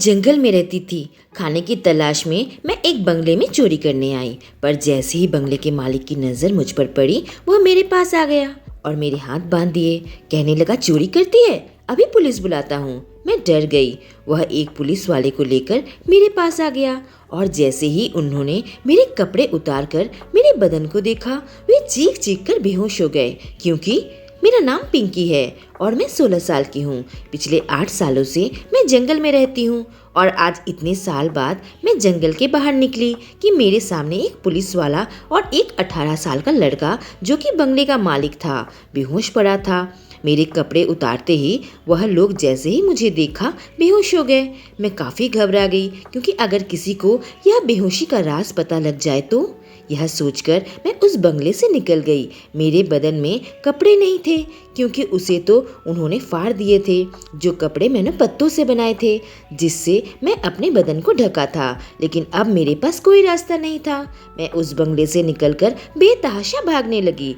जंगल में रहती थी। खाने की तलाश में मैं एक बंगले में चोरी करने आई, पर जैसे ही बंगले के मालिक की नज़र मुझ पर पड़ी, वह मेरे पास आ गया और मेरे हाथ बांध दिए। कहने लगा, चोरी करती है, अभी पुलिस बुलाता हूँ। मैं डर गई। वह एक पुलिस वाले को लेकर मेरे पास आ गया और जैसे ही उन्होंने मेरे कपड़े उतार कर मेरे बदन को देखा, वे चीख चीख कर बेहोश हो गए, क्योंकि मेरा नाम पिंकी है और मैं 16 साल की हूँ। पिछले 8 सालों से मैं जंगल में रहती हूँ और आज इतने साल बाद मैं जंगल के बाहर निकली कि मेरे सामने एक पुलिस वाला और एक 18 साल का लड़का, जो कि बंगले का मालिक था, बेहोश पड़ा था। मेरे कपड़े उतारते ही वह लोग जैसे ही मुझे देखा बेहोश हो गए। मैं काफ़ी घबरा गई, क्योंकि अगर किसी को यह बेहोशी का राज पता लग जाए तो। यह सोचकर मैं उस बंगले से निकल गई। मेरे बदन में कपड़े नहीं थे, क्योंकि उसे तो उन्होंने फाड़ दिए थे। जो कपड़े मैंने पत्तों से बनाए थे, जिससे मैं अपने बदन को ढका था, लेकिन अब मेरे पास कोई रास्ता नहीं था। मैं उस बंगले से निकलकर बेतहाशा भागने लगी,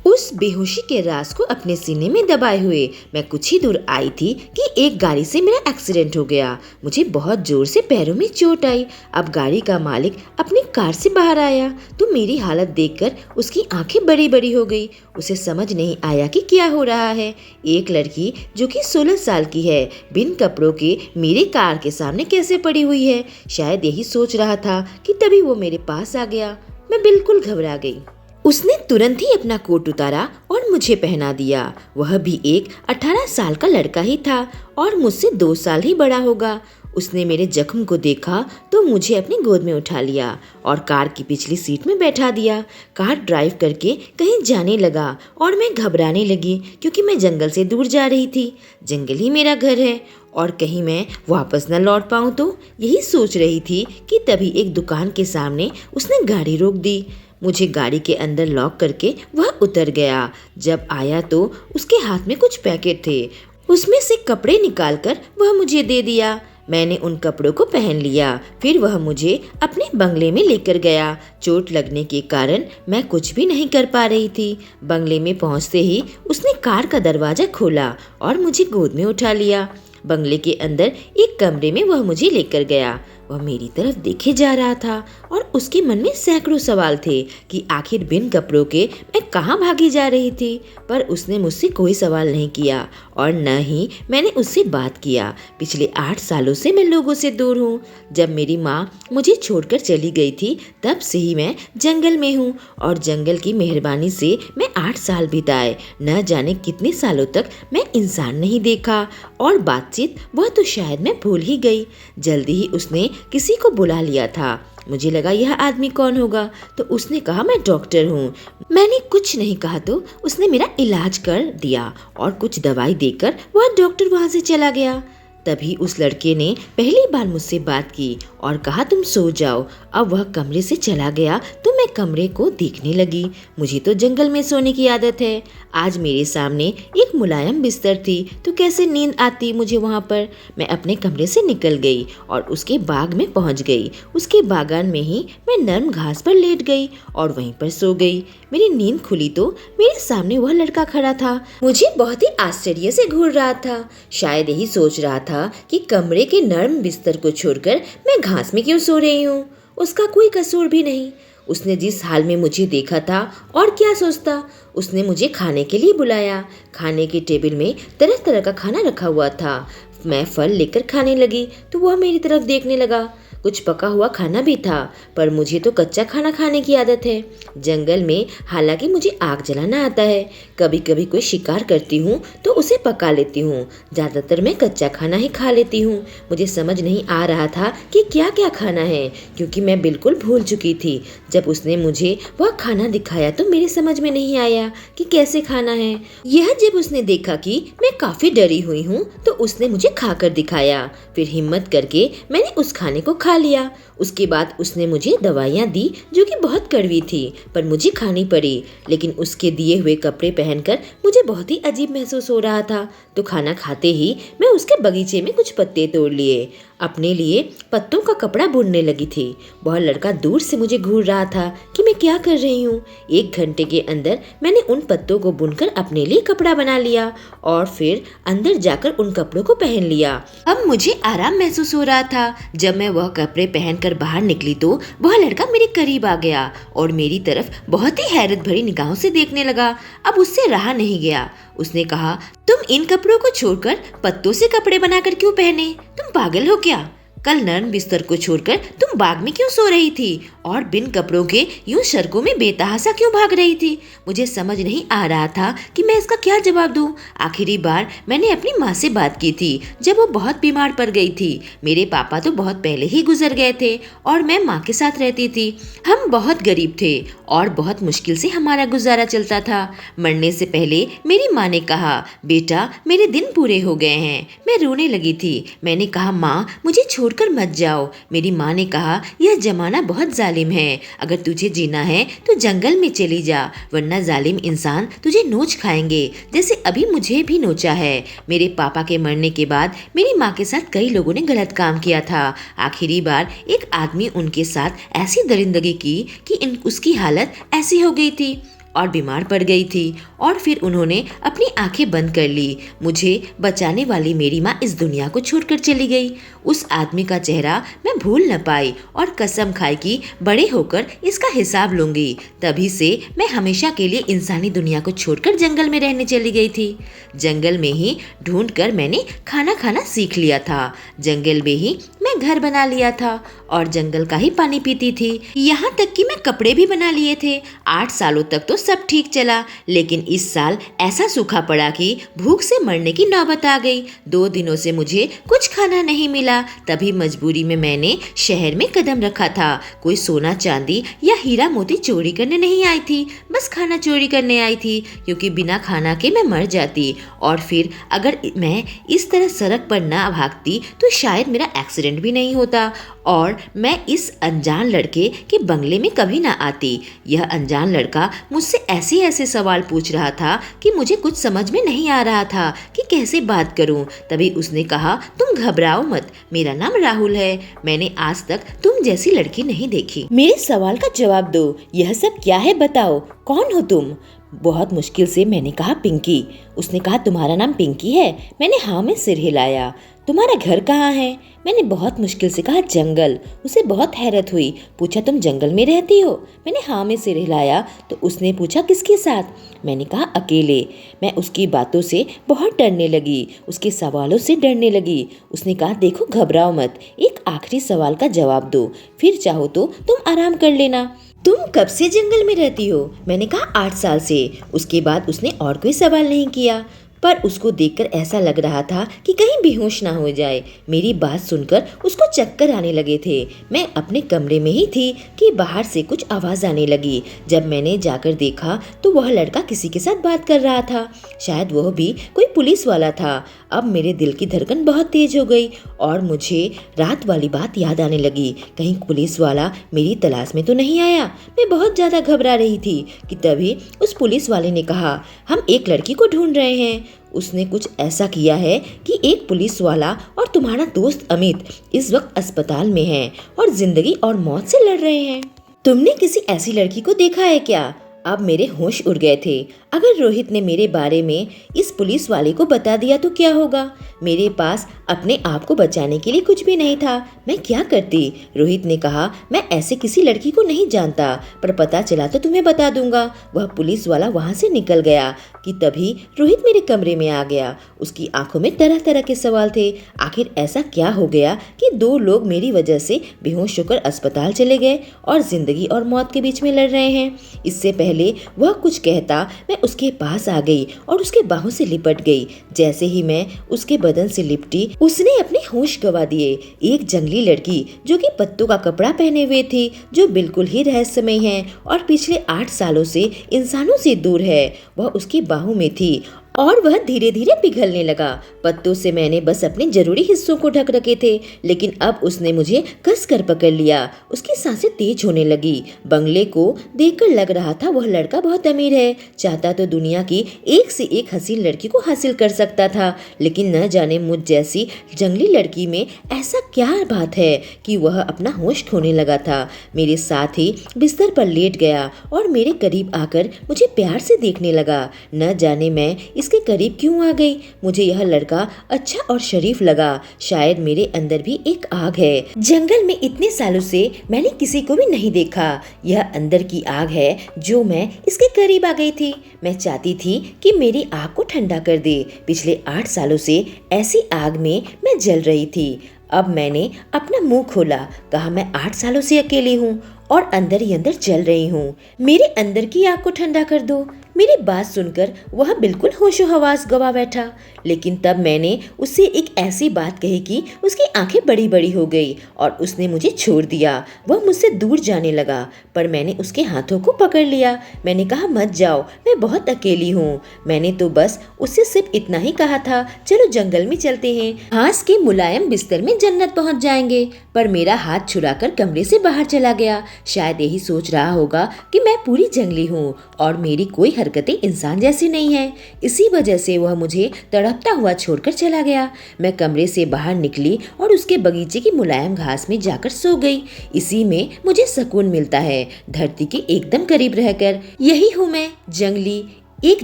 उस बेहोशी के राज को अपने सीने में दबाए हुए। मैं कुछ ही दूर आई थी कि एक गाड़ी से मेरा एक्सीडेंट हो गया। मुझे बहुत जोर से पैरों में चोट आई। अब गाड़ी का मालिक अपनी कार से बाहर आया तो मेरी हालत देखकर उसकी आंखें बड़ी बड़ी हो गई। उसे समझ नहीं आया कि क्या हो रहा है। एक लड़की जो कि 16 साल की है, बिन कपड़ों के मेरी कार के सामने कैसे पड़ी हुई है। शायद यही सोच रहा था कि तभी वो मेरे पास आ गया। मैं बिल्कुल घबरा गई। उसने तुरंत ही अपना कोट उतारा और मुझे पहना दिया। वह भी एक 18 साल का लड़का ही था और मुझसे 2 साल ही बड़ा होगा। उसने मेरे जख्म को देखा तो मुझे अपनी गोद में उठा लिया और कार की पिछली सीट में बैठा दिया। कार ड्राइव करके कहीं जाने लगा और मैं घबराने लगी, क्योंकि मैं जंगल से दूर जा रही थी। जंगल ही मेरा घर है और कहीं मैं वापस न लौट पाऊँ तो। यही सोच रही थी कि तभी एक दुकान के सामने उसने गाड़ी रोक दी। मुझे गाड़ी के अंदर लॉक करके वह उतर गया। जब आया तो उसके हाथ में कुछ पैकेट थे। उसमें से कपड़े निकालकर वह मुझे दे दिया। मैंने उन कपड़ों को पहन लिया। फिर वह मुझे अपने बंगले में लेकर गया। चोट लगने के कारण मैं कुछ भी नहीं कर पा रही थी। बंगले में पहुंचते ही उसने कार का दरवाजा खोला और मुझे गोद में उठा लिया। बंगले के अंदर एक कमरे में वह मुझे लेकर गया। वह मेरी तरफ देखे जा रहा था और उसके मन में सैकड़ों सवाल थे कि आखिर बिन कपड़ों के मैं कहाँ भागी जा रही थी। पर उसने मुझसे कोई सवाल नहीं किया और न ही मैंने उससे बात किया। पिछले 8 सालों से मैं लोगों से दूर हूँ। जब मेरी माँ मुझे छोड़कर चली गई थी, तब से ही मैं जंगल में हूँ और जंगल की मेहरबानी से मैं 8 साल बिताए। न जाने कितने सालों तक मैं इंसान नहीं देखा और बातचीत वह तो शायद मैं भूल ही गई। जल्दी ही उसने किसी को बुला लिया था। मुझे लगा यह आदमी कौन होगा, तो उसने कहा मैं डॉक्टर हूँ। मैंने कुछ नहीं कहा तो उसने मेरा इलाज कर दिया और कुछ दवाई देकर वह डॉक्टर वहाँ से चला गया। तभी उस लड़के ने पहली बार मुझसे बात की और कहा तुम सो जाओ। अब वह कमरे से चला गया तो मैं कमरे को देखने लगी। मुझे तो जंगल में सोने की आदत है। आज मेरे सामने एक मुलायम बिस्तर थी तो कैसे नींद आती मुझे वहाँ पर। मैं अपने कमरे से निकल गई और उसके बाग में पहुँच गई। उसके बागान में ही मैं नर्म घास पर लेट गई और वहीं पर सो गई। मेरी नींद खुली तो मेरे सामने वह लड़का खड़ा था। मुझे बहुत ही आश्चर्य से घूर रहा था। शायद यही सोच रहा था कि कमरे के नर्म बिस्तर को छोड़कर मैं घास में क्यों सो रही हूँ। उसका कोई कसूर भी नहीं। उसने जिस हाल में मुझे देखा था और क्या सोचता। उसने मुझे खाने के लिए बुलाया। खाने के टेबल में तरह तरह का खाना रखा हुआ था। मैं फल लेकर खाने लगी तो वह मेरी तरफ देखने लगा। कुछ पका हुआ खाना भी था, पर मुझे तो कच्चा खाना खाने की आदत है। जंगल में हालांकि मुझे आग जलाना आता है। कभी कभी कोई शिकार करती हूँ तो उसे पका लेती हूँ। ज़्यादातर मैं कच्चा खाना ही खा लेती हूँ। मुझे समझ नहीं आ रहा था कि क्या क्या खाना है, क्योंकि मैं बिल्कुल भूल चुकी थी। जब उसने मुझे वह खाना दिखाया तो मेरे समझ में नहीं आया कि कैसे खाना है। यह जब उसने देखा कि मैं काफ़ी डरी हुई हूँ तो उसने मुझे खाकर दिखाया। फिर हिम्मत करके मैंने उस खाने को खा लिया। उसके बाद उसने मुझे दवाइयाँ दी जो कि बहुत कड़वी थी, पर मुझे खानी पड़ी। लेकिन उसके दिए हुए कपड़े पहनकर मुझे बहुत ही अजीब महसूस हो रहा था। तो खाना खाते ही मैं उसके बगीचे में कुछ पत्ते तोड़ लिए, अपने लिए पत्तों का कपड़ा बुनने लगी थी। वह लड़का दूर से मुझे घूर रहा था कि मैं क्या कर रही हूँ। 1 घंटे के अंदर मैंने उन पत्तों को बुनकर अपने लिए कपड़ा बना लिया और फिर अंदर जाकर उन कपड़ों को पहन लिया। अब मुझे आराम महसूस हो रहा था। जब मैं वह कपड़े पहनकर बाहर निकली तो वह लड़का मेरे करीब आ गया और मेरी तरफ बहुत ही हैरत भरी निगाहों से देखने लगा। अब उससे रहा नहीं गया। उसने कहा, तुम इन कपड़ों को छोड़कर पत्तों से कपड़े बनाकर क्यों पहने? तुम पागल हो क्या? कल नर्म बिस्तर को छोड़कर तुम बाग में क्यों सो रही थी और बिन कपड़ों के यूं सड़कों में बेतहाशा क्यों भाग रही थी? मुझे समझ नहीं आ रहा था कि मैं इसका क्या जवाब दूं। आखिरी बार मैंने अपनी माँ से बात की थी जब वो बहुत बीमार पड़ गई थी। मेरे पापा तो बहुत पहले ही गुजर गए थे और मैं माँ के साथ रहती थी। हम बहुत गरीब थे और बहुत मुश्किल से हमारा गुजारा चलता था। मरने से पहले मेरी माँ ने कहा, बेटा मेरे दिन पूरे हो गए हैं। मैं रोने लगी थी। मैंने कहा, माँ मुझे छोड़कर मत जाओ। मेरी माँ ने कहा, यह जमाना बहुत जालिम है। अगर तुझे जीना है तो जंगल में चली जा, वरना जालिम इंसान तुझे नोच खाएंगे, जैसे अभी मुझे भी नोचा है। मेरे पापा के मरने के बाद मेरी माँ के साथ कई लोगों ने गलत काम किया था। आखिरी बार एक आदमी उनके साथ ऐसी दरिंदगी की कि उसकी हालत ऐसी हो गई थी और बीमार पड़ गई थी और फिर उन्होंने अपनी आंखें बंद कर ली। मुझे बचाने वाली मेरी माँ इस दुनिया को छोड़कर चली गई। उस आदमी का चेहरा मैं भूल न पाई और कसम खाई कि बड़े होकर इसका हिसाब लूंगी। तभी से मैं हमेशा के लिए इंसानी दुनिया को छोड़कर जंगल में रहने चली गई थी। जंगल में ही ढूंढ कर मैंने खाना खाना सीख लिया था। जंगल में ही मैं घर बना लिया था और जंगल का ही पानी पीती थी। यहाँ तक कि मैं कपड़े भी बना लिए थे। 8 सालों तक तो सब ठीक चला, लेकिन इस साल ऐसा सूखा पड़ा कि भूख से मरने की नौबत आ गई। 2 दिनों से मुझे कुछ खाना नहीं मिला। तभी मजबूरी में मैंने शहर में कदम रखा था। कोई सोना चांदी या हीरा मोती चोरी करने नहीं आई थी, बस खाना चोरी करने आई थी, क्योंकि बिना खाना के मैं मर जाती। और फिर अगर मैं इस तरह सड़क पर ना भागती तो शायद मेरा एक्सीडेंट भी नहीं होता और मैं इस अनजान लड़के के बंगले में कभी ना आती। यह अनजान लड़का मुझसे ऐसे ऐसे सवाल पूछ रहा था कि मुझे कुछ समझ में नहीं आ रहा था कि कैसे बात करूं। तभी उसने कहा, तुम घबराओ मत, मेरा नाम राहुल है। मैंने आज तक तुम जैसी लड़की नहीं देखी। मेरे सवाल का जवाब दो, यह सब क्या है बताओ, कौन हो तुम? बहुत मुश्किल से मैंने कहा, पिंकी। उसने कहा, तुम्हारा नाम पिंकी है? मैंने हाँ में सिर हिलाया। तुम्हारा घर कहाँ है? मैंने बहुत मुश्किल से कहा, जंगल। उसे बहुत हैरत हुई। पूछा, तुम जंगल में रहती हो? मैंने हाँ में सिर हिलाया। तो उसने पूछा, किसके साथ? मैंने कहा, अकेले। मैं उसकी बातों से बहुत डरने लगी, उसके सवालों से डरने लगी। उसने कहा, देखो घबराओ मत, एक आखिरी सवाल का जवाब दो, फिर चाहो तो तुम आराम कर लेना। तुम कब से जंगल में रहती हो? मैंने कहा, 8 साल से। उसके बाद उसने और कोई सवाल नहीं किया, पर उसको देखकर ऐसा लग रहा था कि कहीं बेहोश ना हो जाए। मेरी बात सुनकर उसको चक्कर आने लगे थे। मैं अपने कमरे में ही थी कि बाहर से कुछ आवाज़ आने लगी। जब मैंने जाकर देखा तो वह लड़का किसी के साथ बात कर रहा था। शायद वह भी कोई पुलिस वाला था। अब मेरे दिल की धड़कन बहुत तेज हो गई और मुझे रात वाली बात याद आने लगी। कहीं पुलिस वाला मेरी तलाश में तो नहीं आया। मैं बहुत ज़्यादा घबरा रही थी कि तभी उस पुलिस वाले ने कहा, हम एक लड़की को ढूंढ रहे हैं। उसने कुछ ऐसा किया है कि एक पुलिस वाला और तुम्हारा दोस्त अमित इस वक्त अस्पताल में हैं और जिंदगी और मौत से लड़ रहे हैं। तुमने किसी ऐसी लड़की को देखा है क्या? अब मेरे होश उड़ गए थे। अगर रोहित ने मेरे बारे में इस पुलिस वाले को बता दिया तो क्या होगा? मेरे पास अपने आप को बचाने के लिए कुछ भी नहीं था। मैं क्या करती? रोहित ने कहा, मैं ऐसे किसी लड़की को नहीं जानता, पर पता चला तो तुम्हें बता दूंगा। वह पुलिस वाला वहां से निकल गया कि तभी रोहित मेरे कमरे में आ गया। उसकी आंखों में तरह तरह के सवाल थे। आखिर ऐसा क्या हो गया कि 2 लोग मेरी वजह से बेहोश होकर अस्पताल चले गए और जिंदगी और मौत के बीच में लड़ रहे हैं? इससे पहले वह कुछ कहता, मैं उसके पास आ गई और उसके बाहों से लिपट गई। जैसे ही मैं उसके बदन से लिपटी, उसने अपने होश गंवा दिए। एक जंगली लड़की जो कि पत्तों का कपड़ा पहने हुए थी, जो बिल्कुल ही रहस्यमय है और पिछले 8 सालों से इंसानों से दूर है, वह उसकी बाहों में थी। और वह धीरे धीरे पिघलने लगा। पत्तों से मैंने बस अपने जरूरी हिस्सों को ढक रखे थे, लेकिन अब उसने मुझे कस कर पकड़ लिया। उसकी सांसें तेज होने लगी। बंगले को देखकर लग रहा था वह लड़का बहुत अमीर है। चाहता तो दुनिया की एक से एक हसीन लड़की को हासिल कर सकता था, लेकिन न जाने मुझ जैसी जंगली लड़की में ऐसा क्या बात है कि वह अपना होश खोने लगा था। मेरे साथ ही बिस्तर पर लेट गया और मेरे करीब आकर मुझे प्यार से देखने लगा। न जाने मैं इसके करीब क्यों आ गई। मुझे यह लड़का अच्छा और शरीफ लगा। शायद मेरे अंदर भी एक आग है। जंगल में इतने सालों से मैंने किसी को भी नहीं देखा। यह अंदर की आग है जो मैं इसके करीब आ गई थी। मैं चाहती थी कि मेरी आग को ठंडा कर दे। पिछले 8 सालों से ऐसी आग में मैं जल रही थी। अब मैंने अपना मुंह खोला, कहा मैं 8 सालों से अकेली हूँ और अंदर ही अंदर जल रही हूँ। मेरे अंदर की आग को ठंडा कर दो। मेरी बात सुनकर वह बिल्कुल होशो हवास गवा बैठा, लेकिन तब मैंने उससे एक ऐसी बात कही कि उसकी आंखें बड़ी बड़ी हो गई और उसने मुझे छोड़ दिया। वह मुझसे दूर जाने लगा, पर मैंने उसके हाथों को पकड़ लिया। मैंने कहा मत जाओ, मैं बहुत अकेली हूँ। मैंने तो बस उससे सिर्फ इतना ही कहा था, चलो जंगल में चलते हैं, घास के मुलायम बिस्तर में जन्नत पहुँच जाएंगे। पर मेरा हाथ छुड़ाकर कमरे से बाहर चला गया। शायद यही सोच रहा होगा कि मैं पूरी जंगली हूँ और मेरी कोई हरकतें इंसान जैसी नहीं है। इसी वजह से वह मुझे तड़पता हुआ छोड़कर चला गया। मैं कमरे से बाहर निकली और उसके बगीचे की मुलायम घास में जाकर सो गई। इसी में मुझे सुकून मिलता है, धरती के एकदम करीब रहकर। यही हूँ मैं, जंगली, एक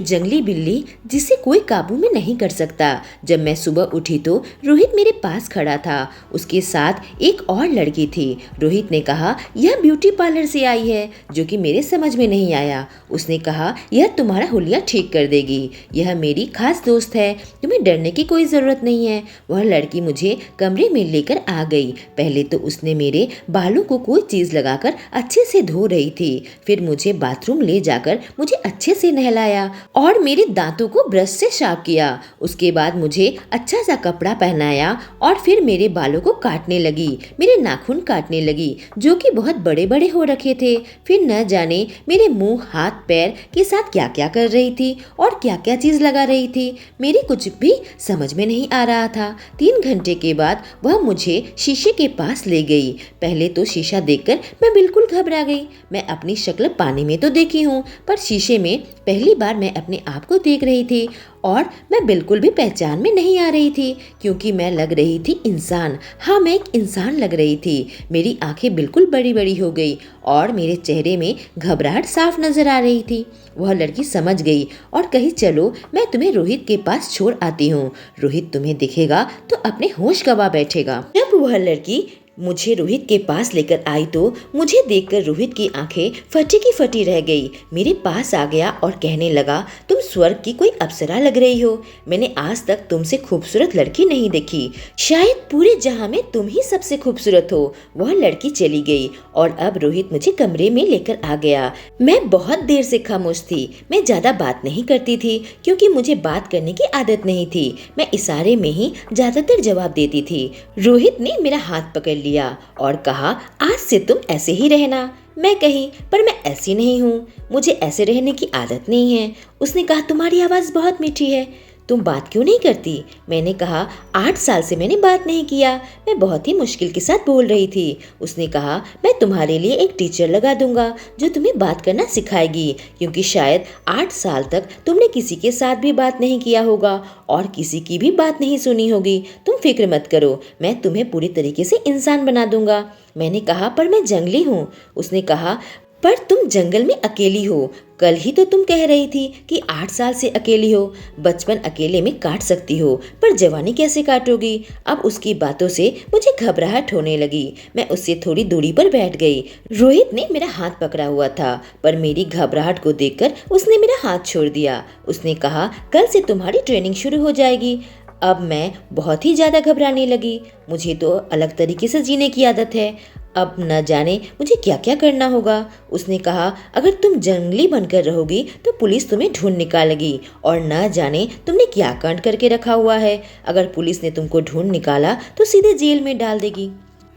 जंगली बिल्ली जिसे कोई काबू में नहीं कर सकता। जब मैं सुबह उठी तो रोहित मेरे पास खड़ा था। उसके साथ एक और लड़की थी। रोहित ने कहा यह ब्यूटी पार्लर से आई है, जो कि मेरे समझ में नहीं आया। उसने कहा यह तुम्हारा हुलिया ठीक कर देगी, यह मेरी खास दोस्त है, तुम्हें डरने की कोई ज़रूरत नहीं है। वह लड़की मुझे कमरे में लेकर आ गई। पहले तो उसने मेरे बालों को कोई चीज़ लगाकर अच्छे से धो रही थी, फिर मुझे बाथरूम ले जाकर मुझे अच्छे से नहलाया और मेरे दांतों को ब्रश से साफ किया। उसके बाद मुझे अच्छा सा कपड़ा पहनाया और फिर मेरे बालों को काटने लगी, मेरे नाखून काटने लगी जो कि बहुत बड़े बड़े हो रखे थे। फिर न जाने मेरे मुंह, हाथ, पैर के साथ क्या क्या कर रही थी और क्या क्या चीज लगा रही थी। मेरी कुछ भी समझ में नहीं आ रहा था। 3 घंटे के बाद वह मुझे शीशे के पास ले गई। पहले तो शीशा देखकर मैं बिल्कुल घबरा गई। मैं अपनी शक्ल पानी में तो देखी हूँ, पर शीशे में पहली बार मैं अपने आप को देख रही थी और मैं बिल्कुल भी पहचान में नहीं आ रही थी, क्योंकि मैं लग रही थी इंसान। हाँ, मैं एक इंसान लग रही थी। मेरी आंखें बिल्कुल बड़ी बड़ी हो गई और मेरे चेहरे में घबराहट साफ नजर आ रही थी। वह लड़की समझ गई और कही चलो मैं तुम्हें रोहित के पास छोड़ आती हूँ, रोहित तुम्हें दिखेगा तो अपने होश गवा बैठेगा। जब वह लड़की मुझे रोहित के पास लेकर आई तो मुझे देखकर रोहित की आंखें फटी की फटी रह गई। मेरे पास आ गया और कहने लगा तुम स्वर्ग की कोई अप्सरा लग रही हो। मैंने आज तक तुमसे खूबसूरत लड़की नहीं देखी, शायद पूरे जहां में तुम ही सबसे खूबसूरत हो। वह लड़की चली गई और अब रोहित मुझे कमरे में लेकर आ गया। मैं बहुत देर से खामोश थी। मैं ज्यादा बात नहीं करती थी क्योंकि मुझे बात करने की आदत नहीं थी। मैं इशारे में ही ज्यादातर जवाब देती थी। रोहित ने मेरा हाथ पकड़ लिया और कहा आज से तुम ऐसे ही रहना। मैं कही पर मैं ऐसी नहीं हूँ, मुझे ऐसे रहने की आदत नहीं है। उसने कहा तुम्हारी आवाज़ बहुत मीठी है, तुम बात क्यों नहीं करती। मैंने कहा 8 साल से मैंने बात नहीं किया, मैं बहुत ही मुश्किल के साथ बोल रही थी। उसने कहा मैं तुम्हारे लिए एक टीचर लगा दूंगा जो तुम्हें बात करना सिखाएगी, क्योंकि शायद 8 साल तक तुमने किसी के साथ भी बात नहीं किया होगा और किसी की भी बात नहीं सुनी होगी। तुम फिक्र मत करो, मैं तुम्हें पूरी तरीके से इंसान बना दूंगा। मैंने कहा पर मैं जंगली हूँ। उसने कहा पर तुम जंगल में अकेली हो, कल ही तो तुम कह रही थी कि 8 साल से अकेली हो। बचपन अकेले में काट सकती हो, पर जवानी कैसे काटोगी। अब उसकी बातों से मुझे घबराहट होने लगी। मैं उससे थोड़ी दूरी पर बैठ गई। रोहित ने मेरा हाथ पकड़ा हुआ था, पर मेरी घबराहट को देखकर उसने मेरा हाथ छोड़ दिया। उसने कहा कल से तुम्हारी ट्रेनिंग शुरू हो जाएगी। अब मैं बहुत ही ज्यादा घबराने लगी। मुझे तो अलग तरीके से जीने की आदत है, अब न जाने मुझे क्या क्या करना होगा। उसने कहा अगर तुम जंगली बनकर रहोगी तो पुलिस तुम्हें ढूंढ निकालेगी और न जाने तुमने क्या कांड करके रखा हुआ है। अगर पुलिस ने तुमको ढूंढ निकाला तो सीधे जेल में डाल देगी।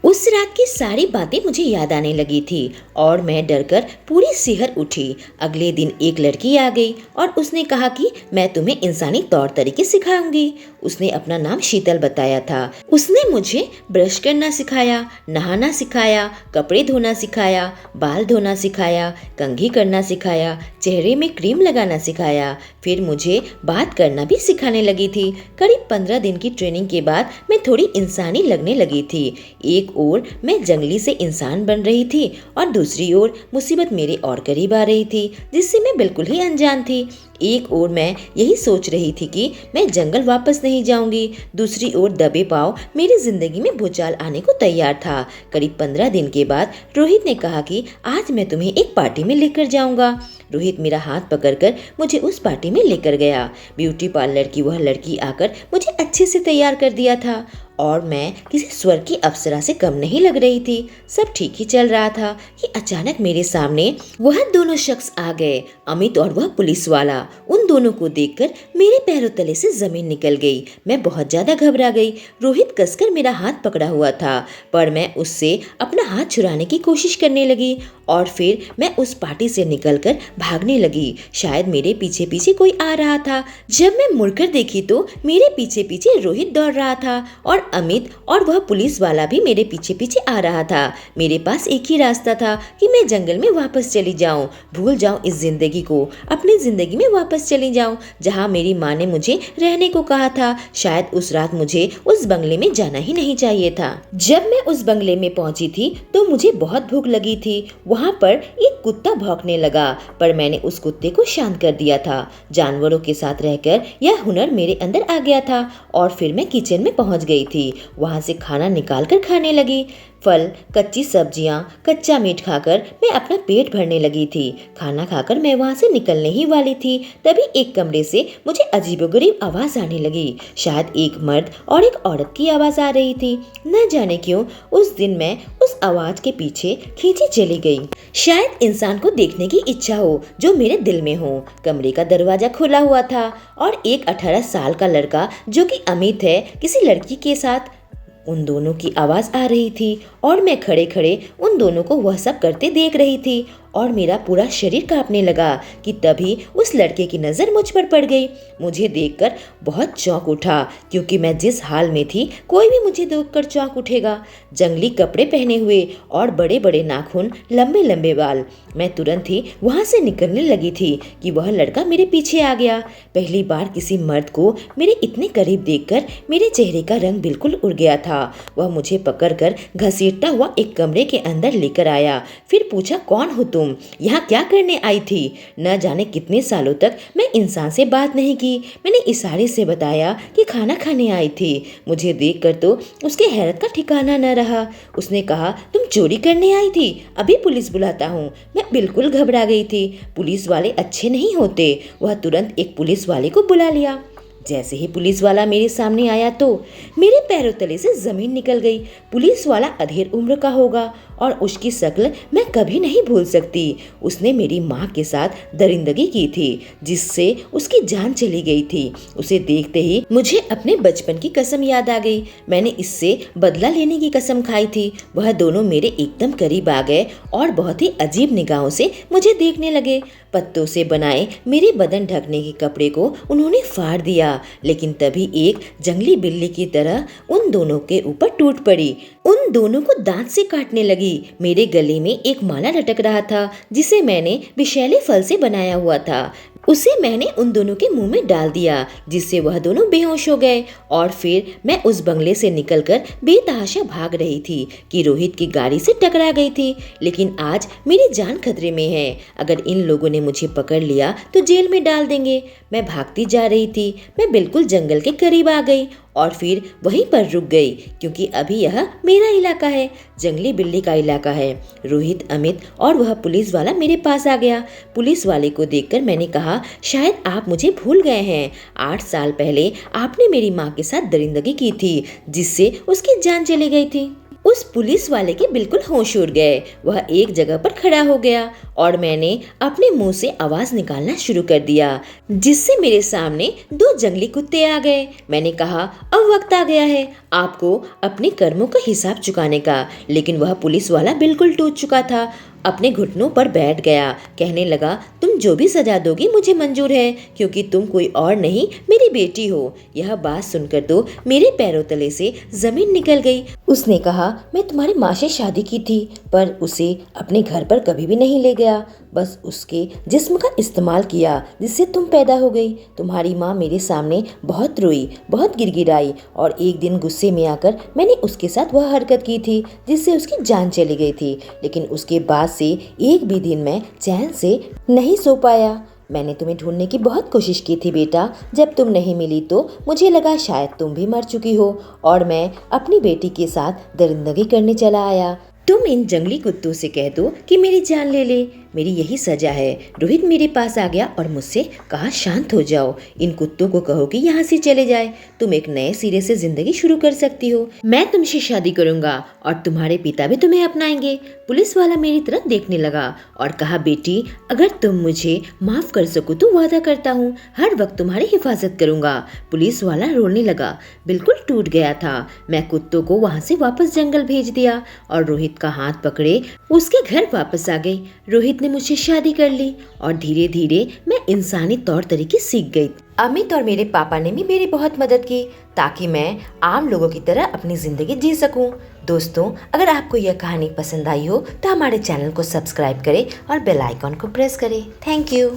उस रात की सारी बातें मुझे याद आने लगी थी और मैं डरकर पूरी सिहर उठी। अगले दिन एक लड़की आ गई और उसने कहा कि मैं तुम्हें इंसानी तौर तरीके सिखाऊंगी। उसने अपना नाम शीतल बताया था। उसने मुझे ब्रश करना सिखाया, नहाना सिखाया, कपड़े धोना सिखाया, बाल धोना सिखाया, कंघी करना सिखाया, चेहरे में क्रीम लगाना सिखाया। फिर मुझे बात करना भी सिखाने लगी थी। करीब 15 दिन की ट्रेनिंग के बाद मैं थोड़ी इंसानी लगने लगी थी। एक ओर मैं जंगली से इंसान बन रही थी और दूसरी ओर मुसीबत मेरे और करीब आ रही थी, जिससे मैं बिल्कुल ही अनजान थी। एक ओर मैं यही सोच रही थी कि मैं जंगल वापस नहीं जाऊंगी, दूसरी ओर दबे पांव मेरी जिंदगी में भूचाल आने को तैयार था। करीब 15 दिन के बाद रोहित ने कहा कि आज मैं तुम्हें एक पार्टी में लेकर जाऊंगा। रोहित मेरा हाथ पकड़कर मुझे उस पार्टी में लेकर गया। ब्यूटी पार्लर की वह लड़की आकर मुझे अच्छे से तैयार कर दिया था और मैं किसी स्वर्ग की अप्सरा से कम नहीं लग रही थी। सब ठीक ही चल रहा था कि अचानक मेरे सामने वह दोनों शख्स आ गए, अमित और वह पुलिस वाला। उन दोनों को देखकर मेरे पैरों तले से जमीन निकल गई। मैं बहुत ज्यादा घबरा गई। रोहित कसकर मेरा हाथ पकड़ा हुआ था, पर मैं उससे अपना हाथ छुड़ाने की कोशिश करने लगी और फिर मैं उस पार्टी से निकलकर भागने लगी। शायद मेरे पीछे पीछे कोई आ रहा था। जब मैं मुड़कर देखी तो मेरे पीछे पीछे रोहित दौड़ रहा था और अमित और वह पुलिस वाला भी मेरे पीछे पीछे आ रहा था। मेरे पास एक ही रास्ता था कि मैं जंगल में वापस चली जाऊं, भूल जाऊं इस जिंदगी को, अपनी जिंदगी में वापस चली जाऊं जहां मेरी माँ ने मुझे रहने को कहा था। शायद उस रात मुझे उस बंगले में जाना ही नहीं चाहिए था। जब मैं उस बंगले में पहुंची थी तो मुझे बहुत भूख लगी थी। वहां पर एक कुत्ता भौंकने लगा, पर मैंने उस कुत्ते को शांत कर दिया था। जानवरों के साथ रहकर यह हुनर मेरे अंदर आ गया था और फिर मैं किचन में पहुंच गई थी। वहां से खाना निकाल कर खाने लगी। फल, कच्ची सब्जियां, कच्चा मीट खाकर मैं अपना पेट भरने लगी थी। खाना खाकर मैं वहां से निकलने ही वाली थी, तभी एक कमरे से मुझे अजीबोगरीब आवाज आने लगी। शायद एक मर्द और एक औरत की आवाज आ रही थी। न जाने क्यों उस दिन मैं उस आवाज के पीछे खींची चली गई। शायद इंसान को देखने की इच्छा हो जो मेरे दिल में हो। कमरे का दरवाजा खुला हुआ था और एक 18 साल का लड़का, जो कि अमित है, किसी लड़की के साथ, उन दोनों की आवाज आ रही थी और मैं खड़े खड़े उन दोनों को वह सब करते देख रही थी और मेरा पूरा शरीर कांपने लगा कि तभी उस लड़के की नज़र मुझ पर पड़ गई। मुझे देखकर बहुत चौंक उठा, क्योंकि मैं जिस हाल में थी कोई भी मुझे देखकर चौंक उठेगा। जंगली कपड़े पहने हुए और बड़े बड़े नाखून, लंबे लंबे बाल। मैं तुरंत ही वहां से निकलने लगी थी कि वह लड़का मेरे पीछे आ गया। पहली बार किसी मर्द को मेरे इतने करीब देखकर मेरे चेहरे का रंग बिल्कुल उड़ गया था। वह मुझे पकड़कर घसीटता हुआ एक कमरे के अंदर लेकर आया। फिर पूछा, कौन हो तुम? यहाँ क्या करने आई थी? न जाने कितने सालों तक मैं इंसान से बात नहीं की। मैंने इशारे से बताया कि खाना खाने आई थी। मुझे देखकर तो उसके हैरत का ठिकाना न रहा। उसने कहा, तुम चोरी करने आई थी? अभी पुलिस बुलाता हूँ। मैं बिल्कुल घबरा गई थी। पुलिस वाले अच्छे नहीं होते। वह तुरंत एक पुलिस वाले को बुला लिया। जैसे ही पुलिस वाला मेरे सामने आया तो मेरे पैरों तले से जमीन निकल गई। पुलिस वाला अधेड़ उम्र का होगा और उसकी शक्ल मैं कभी नहीं भूल सकती। उसने मेरी माँ के साथ दरिंदगी की थी, जिससे उसकी जान चली गई थी। उसे देखते ही मुझे अपने बचपन की कसम याद आ गई। मैंने इससे बदला लेने की कसम खाई थी। वह दोनों मेरे एकदम करीब आ गए और बहुत ही अजीब निगाहों से मुझे देखने लगे। पत्तों से बनाए मेरे बदन ढकने के कपड़े को उन्होंने फाड़ दिया, लेकिन तभी एक जंगली बिल्ली की तरह उन दोनों के ऊपर टूट पड़ी। उन दोनों को दांत से काटने लगी। मेरे गले में एक माला लटक रहा था, जिसे मैंने विषैले फल से बनाया हुआ था। उसे मैंने उन दोनों के मुंह में डाल दिया, जिससे वह दोनों बेहोश हो गए। और फिर मैं उस बंगले से निकलकर बेतहाशा भाग रही थी कि रोहित की गाड़ी से टकरा गई थी। लेकिन आज मेरी जान खतरे में है। अगर इन लोगों ने मुझे पकड़ लिया तो जेल में डाल देंगे। मैं भागती जा रही थी। मैं बिल्कुल जंगल के करीब आ गई और फिर वहीं पर रुक गई, क्योंकि अभी यह मेरा इलाका है, जंगली बिल्ली का इलाका है। रोहित, अमित और वह पुलिस वाला मेरे पास आ गया। पुलिस वाले को देखकर मैंने कहा, शायद आप मुझे भूल गए हैं। 8 साल पहले आपने मेरी माँ के साथ दरिंदगी की थी, जिससे उसकी जान चली गई थी। उस पुलिस वाले के बिल्कुल होश उड़ गए। वह एक जगह पर खड़ा हो गया और मैंने अपने मुंह से आवाज निकालना शुरू कर दिया, जिससे मेरे सामने 2 जंगली कुत्ते आ गए। मैंने कहा, अब वक्त आ गया है आपको अपने कर्मों का हिसाब चुकाने का। लेकिन वह पुलिस वाला बिल्कुल टूट चुका था, अपने घुटनों पर बैठ गया। कहने लगा, तुम जो भी सजा दोगी मुझे मंजूर है, क्योंकि तुम कोई और नहीं मेरी बेटी हो। यह बात सुनकर तो मेरे पैरों तले से जमीन निकल गई। उसने कहा, मैं तुम्हारी माँ से शादी की थी, पर उसे अपने घर पर कभी भी नहीं ले गया, बस उसके जिस्म का इस्तेमाल किया जिससे तुम पैदा हो गई। तुम्हारी माँ मेरे सामने बहुत रोई, बहुत गिड़गिड़ाई, और एक दिन गुस्से में आकर मैंने उसके साथ वह हरकत की थी जिससे उसकी जान चली गई थी। लेकिन उसके बाद से एक भी दिन मैं चैन से नहीं सो पाया। मैंने तुम्हें ढूंढने की बहुत कोशिश की थी बेटा। जब तुम नहीं मिली तो मुझे लगा शायद तुम भी मर चुकी हो, और मैं अपनी बेटी के साथ दरिंदगी करने चला आया। तुम इन जंगली कुत्तों से कह दो कि मेरी जान ले ले, मेरी यही सजा है। रोहित मेरे पास आ गया और मुझसे कहा, शांत हो जाओ, इन कुत्तों को कहो कि यहाँ से चले जाए, तुम एक नए सिरे से जिंदगी शुरू कर सकती हो। मैं तुमसे शादी करूंगा और तुम्हारे पिता भी तुम्हें अपनाएंगे। पुलिस वाला मेरी तरफ देखने लगा और कहा, बेटी अगर तुम मुझे माफ कर सको तो वादा करता हूँ हर वक्त तुम्हारी हिफाजत करूंगा। पुलिस वाला रोने लगा, बिल्कुल टूट गया था। मैं कुत्तों को वहाँ से वापस जंगल भेज दिया और रोहित का हाथ पकड़े उसके घर वापस आ गई। रोहित ने मुझसे शादी कर ली और धीरे धीरे मैं इंसानी तौर तरीके सीख गई। अमित और मेरे पापा ने भी मेरी बहुत मदद की ताकि मैं आम लोगों की तरह अपनी जिंदगी जी सकूं। दोस्तों, अगर आपको यह कहानी पसंद आई हो तो हमारे चैनल को सब्सक्राइब करें और बेल आइकॉन को प्रेस करें। Thank you.